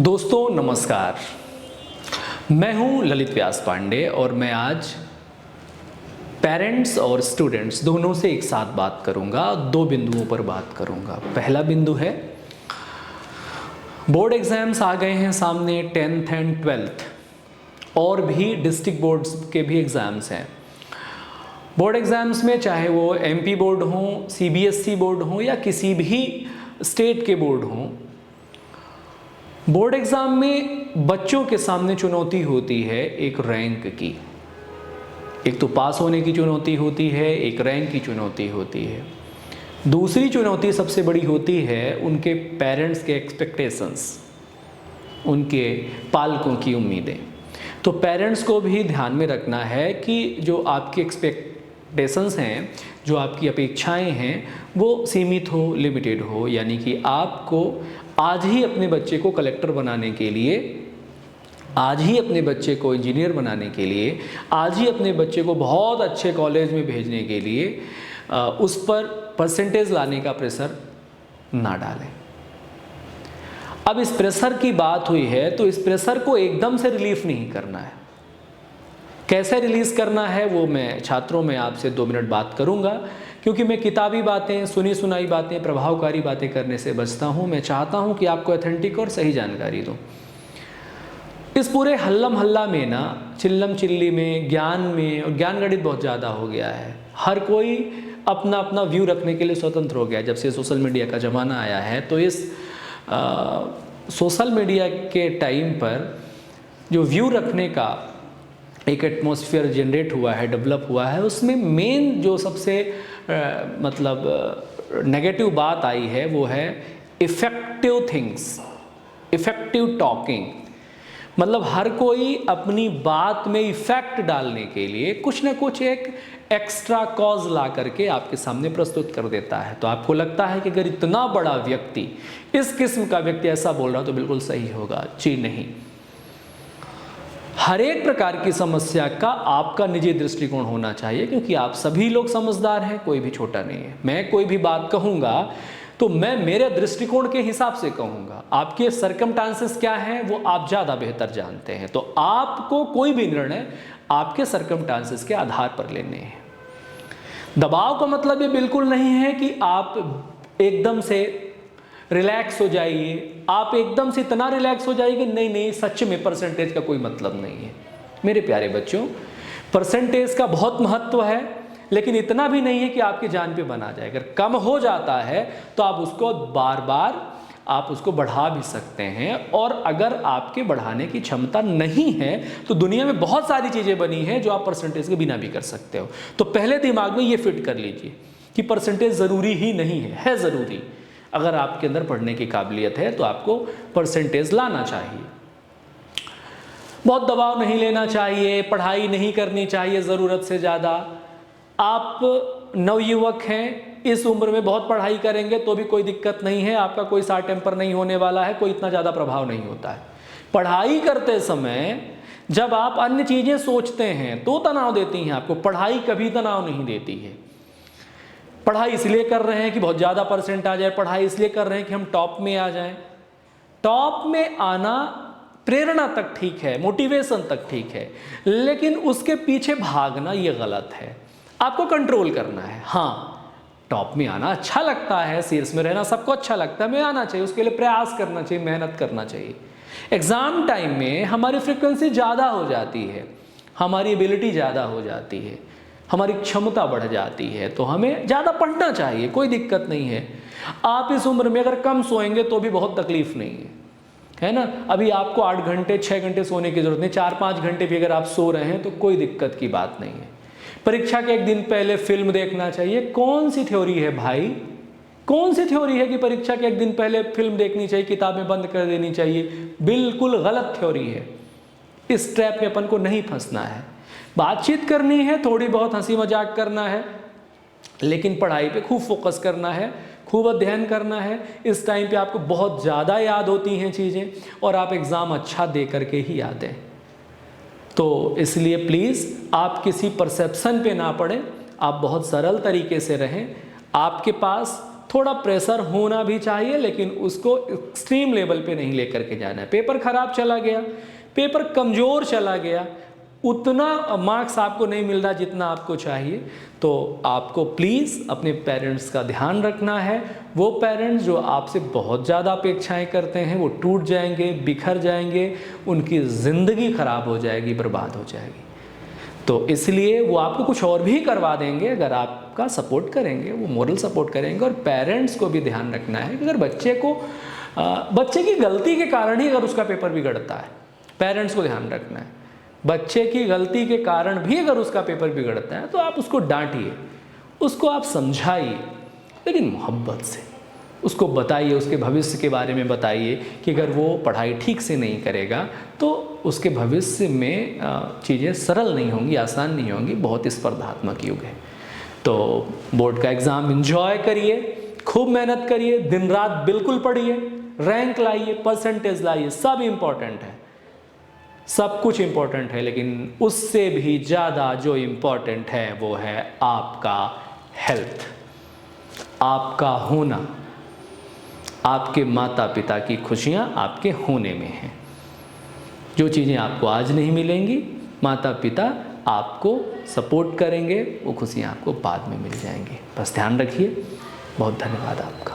दोस्तों नमस्कार, मैं हूं ललित व्यास पांडे और मैं आज पेरेंट्स और स्टूडेंट्स दोनों से एक साथ बात करूंगा। दो बिंदुओं पर बात करूंगा। पहला बिंदु है, बोर्ड एग्जाम्स आ गए हैं सामने, 10th एंड 12th और भी डिस्ट्रिक्ट बोर्ड्स के भी एग्ज़ाम्स हैं। बोर्ड एग्ज़ाम्स में चाहे वो एमपी बोर्ड हो, सीबीएसई बोर्ड हो या किसी भी स्टेट के बोर्ड हों, बोर्ड एग्ज़ाम में बच्चों के सामने चुनौती होती है एक रैंक की। एक तो पास होने की चुनौती होती है, एक रैंक की चुनौती होती है। दूसरी चुनौती सबसे बड़ी होती है उनके पेरेंट्स के एक्सपेक्टेशंस, उनके पालकों की उम्मीदें। तो पेरेंट्स को भी ध्यान में रखना है कि जो आपकी एक्सपेक्टेशंस हैं, जो आपकी अपेक्षाएं हैं, वो सीमित हो, लिमिटेड हो। यानी कि आपको आज ही अपने बच्चे को कलेक्टर बनाने के लिए, आज ही अपने बच्चे को इंजीनियर बनाने के लिए, आज ही अपने बच्चे को बहुत अच्छे कॉलेज में भेजने के लिए उस पर परसेंटेज लाने का प्रेशर ना डालें। अब इस प्रेशर की बात हुई है तो इस प्रेशर को एकदम से रिलीफ नहीं करना है। कैसे रिलीज़ करना है वो मैं छात्रों में आपसे 2 मिनट बात करूंगा, क्योंकि मैं किताबी बातें, सुनी सुनाई बातें, प्रभावकारी बातें करने से बचता हूं। मैं चाहता हूं कि आपको ऑथेंटिक और सही जानकारी दूं। इस पूरे हल्लम हल्ला में ना, चिल्लम चिल्ली में, ज्ञान में, और ज्ञान गणित बहुत ज़्यादा हो गया है। हर कोई अपना अपना व्यू रखने के लिए स्वतंत्र हो गया है। जब से सोशल मीडिया का ज़माना आया है तो इस सोशल मीडिया के टाइम पर जो व्यू रखने का एक एटमॉस्फेयर जनरेट हुआ है, डेवलप हुआ है, उसमें मेन जो सबसे नेगेटिव बात आई है वो है इफ़ेक्टिव थिंग्स, इफ़ेक्टिव टॉकिंग। मतलब हर कोई अपनी बात में इफ़ेक्ट डालने के लिए कुछ ना कुछ एक एक्स्ट्रा कॉज ला करके आपके सामने प्रस्तुत कर देता है। तो आपको लगता है कि अगर इतना बड़ा व्यक्ति, इस किस्म का व्यक्ति ऐसा बोल रहा तो बिल्कुल सही होगा। जी नहीं, हर एक प्रकार की समस्या का आपका निजी दृष्टिकोण होना चाहिए, क्योंकि आप सभी लोग समझदार हैं, कोई भी छोटा नहीं है। मैं कोई भी बात कहूँगा तो मैं मेरे दृष्टिकोण के हिसाब से कहूँगा। आपके सर्कमस्टांसेस क्या हैं वो आप ज़्यादा बेहतर जानते हैं। तो आपको कोई भी निर्णय आपके सर्कमस्टांसेस के आधार पर लेने हैं। दबाव का मतलब ये बिल्कुल नहीं है कि आप एकदम से रिलैक्स हो जाइए, आप एकदम से इतना रिलैक्स हो जाइए कि नहीं सच में परसेंटेज का कोई मतलब नहीं है। मेरे प्यारे बच्चों, परसेंटेज का बहुत महत्व है, लेकिन इतना भी नहीं है कि आपकी जान पे बना जाए। अगर कम हो जाता है तो आप उसको बार बार आप उसको बढ़ा भी सकते हैं। और अगर आपके बढ़ाने की क्षमता नहीं है तो दुनिया में बहुत सारी चीज़ें बनी हैं जो आप परसेंटेज के बिना भी कर सकते हो। तो पहले दिमाग में ये फिट कर लीजिए कि परसेंटेज ज़रूरी ही नहीं है ज़रूरी। अगर आपके अंदर पढ़ने की काबिलियत है तो आपको परसेंटेज लाना चाहिए। बहुत दबाव नहीं लेना चाहिए, पढ़ाई नहीं करनी चाहिए ज़रूरत से ज़्यादा। आप नवयुवक हैं, इस उम्र में बहुत पढ़ाई करेंगे तो भी कोई दिक्कत नहीं है, आपका कोई शॉर्ट टेम्पर नहीं होने वाला है, कोई इतना ज़्यादा प्रभाव नहीं होता है। पढ़ाई करते समय जब आप अन्य चीज़ें सोचते हैं तो तनाव देती हैं आपको, पढ़ाई कभी तनाव नहीं देती है। पढ़ाई इसलिए कर रहे हैं कि बहुत ज़्यादा परसेंट आ जाए, पढ़ाई इसलिए कर रहे हैं कि हम टॉप में आ जाएं। टॉप में आना प्रेरणा तक ठीक है, मोटिवेशन तक ठीक है, लेकिन उसके पीछे भागना ये गलत है। आपको कंट्रोल करना है। हाँ, टॉप में आना अच्छा लगता है, शीर्ष में रहना सबको अच्छा लगता है, में आना चाहिए, उसके लिए प्रयास करना चाहिए, मेहनत करना चाहिए। एग्ज़ाम टाइम में हमारी फ्रिक्वेंसी ज़्यादा हो जाती है, हमारी एबिलिटी ज़्यादा हो जाती है, हमारी क्षमता बढ़ जाती है, तो हमें ज़्यादा पढ़ना चाहिए, कोई दिक्कत नहीं है। आप इस उम्र में अगर कम सोएंगे तो भी बहुत तकलीफ नहीं है ना। अभी आपको 8 घंटे 6 घंटे सोने की ज़रूरत नहीं, 4-5 घंटे भी अगर आप सो रहे हैं तो कोई दिक्कत की बात नहीं है। परीक्षा के एक दिन पहले फिल्म देखना चाहिए। कौन सी थ्योरी है भाई, कौन सी थ्योरी है कि परीक्षा के एक दिन पहले फिल्म देखनी चाहिए, किताबें बंद कर देनी चाहिए? बिल्कुल गलत थ्योरी है। इस ट्रैप में अपन को नहीं फंसना है। बातचीत करनी है, थोड़ी बहुत हंसी मजाक करना है, लेकिन पढ़ाई पे खूब फोकस करना है, खूब अध्ययन करना है। इस टाइम पे आपको बहुत ज़्यादा याद होती हैं चीज़ें और आप एग्ज़ाम अच्छा दे करके ही आते हैं। तो इसलिए प्लीज़ आप किसी परसेप्शन पे ना पड़ें, आप बहुत सरल तरीके से रहें। आपके पास थोड़ा प्रेशर होना भी चाहिए, लेकिन उसको एक्सट्रीम लेवल पे नहीं लेकर के जाना है। पेपर खराब चला गया, पेपर कमज़ोर चला गया, उतना मार्क्स आपको नहीं मिल रहा जितना आपको चाहिए, तो आपको प्लीज़ अपने पेरेंट्स का ध्यान रखना है। वो पेरेंट्स जो आपसे बहुत ज़्यादा अपेक्षाएं करते हैं वो टूट जाएंगे, बिखर जाएंगे, उनकी ज़िंदगी ख़राब हो जाएगी, बर्बाद हो जाएगी। तो इसलिए वो आपको कुछ और भी करवा देंगे अगर आपका सपोर्ट करेंगे, वो मोरल सपोर्ट करेंगे। और पेरेंट्स को भी ध्यान रखना है कि अगर बच्चे की गलती के कारण ही अगर उसका पेपर बिगड़ता है, पेरेंट्स को ध्यान रखना है, बच्चे की गलती के कारण भी अगर उसका पेपर बिगड़ता है तो आप उसको डांटिए, उसको आप समझाइए, लेकिन मोहब्बत से उसको बताइए, उसके भविष्य के बारे में बताइए कि अगर वो पढ़ाई ठीक से नहीं करेगा तो उसके भविष्य में चीज़ें सरल नहीं होंगी, आसान नहीं होंगी, बहुत स्पर्धात्मक युग है। तो बोर्ड का एग्ज़ाम एंजॉय करिए, खूब मेहनत करिए, दिन रात बिल्कुल पढ़िए, रैंक लाइए, परसेंटेज लाइए, सब इम्पॉर्टेंट है, सब कुछ इम्पोर्टेंट है, लेकिन उससे भी ज़्यादा जो इम्पोर्टेंट है वो है आपका हेल्थ, आपका होना। आपके माता पिता की खुशियाँ आपके होने में हैं। जो चीज़ें आपको आज नहीं मिलेंगी, माता पिता आपको सपोर्ट करेंगे, वो खुशियाँ आपको बाद में मिल जाएंगी। बस ध्यान रखिए। बहुत धन्यवाद आपका।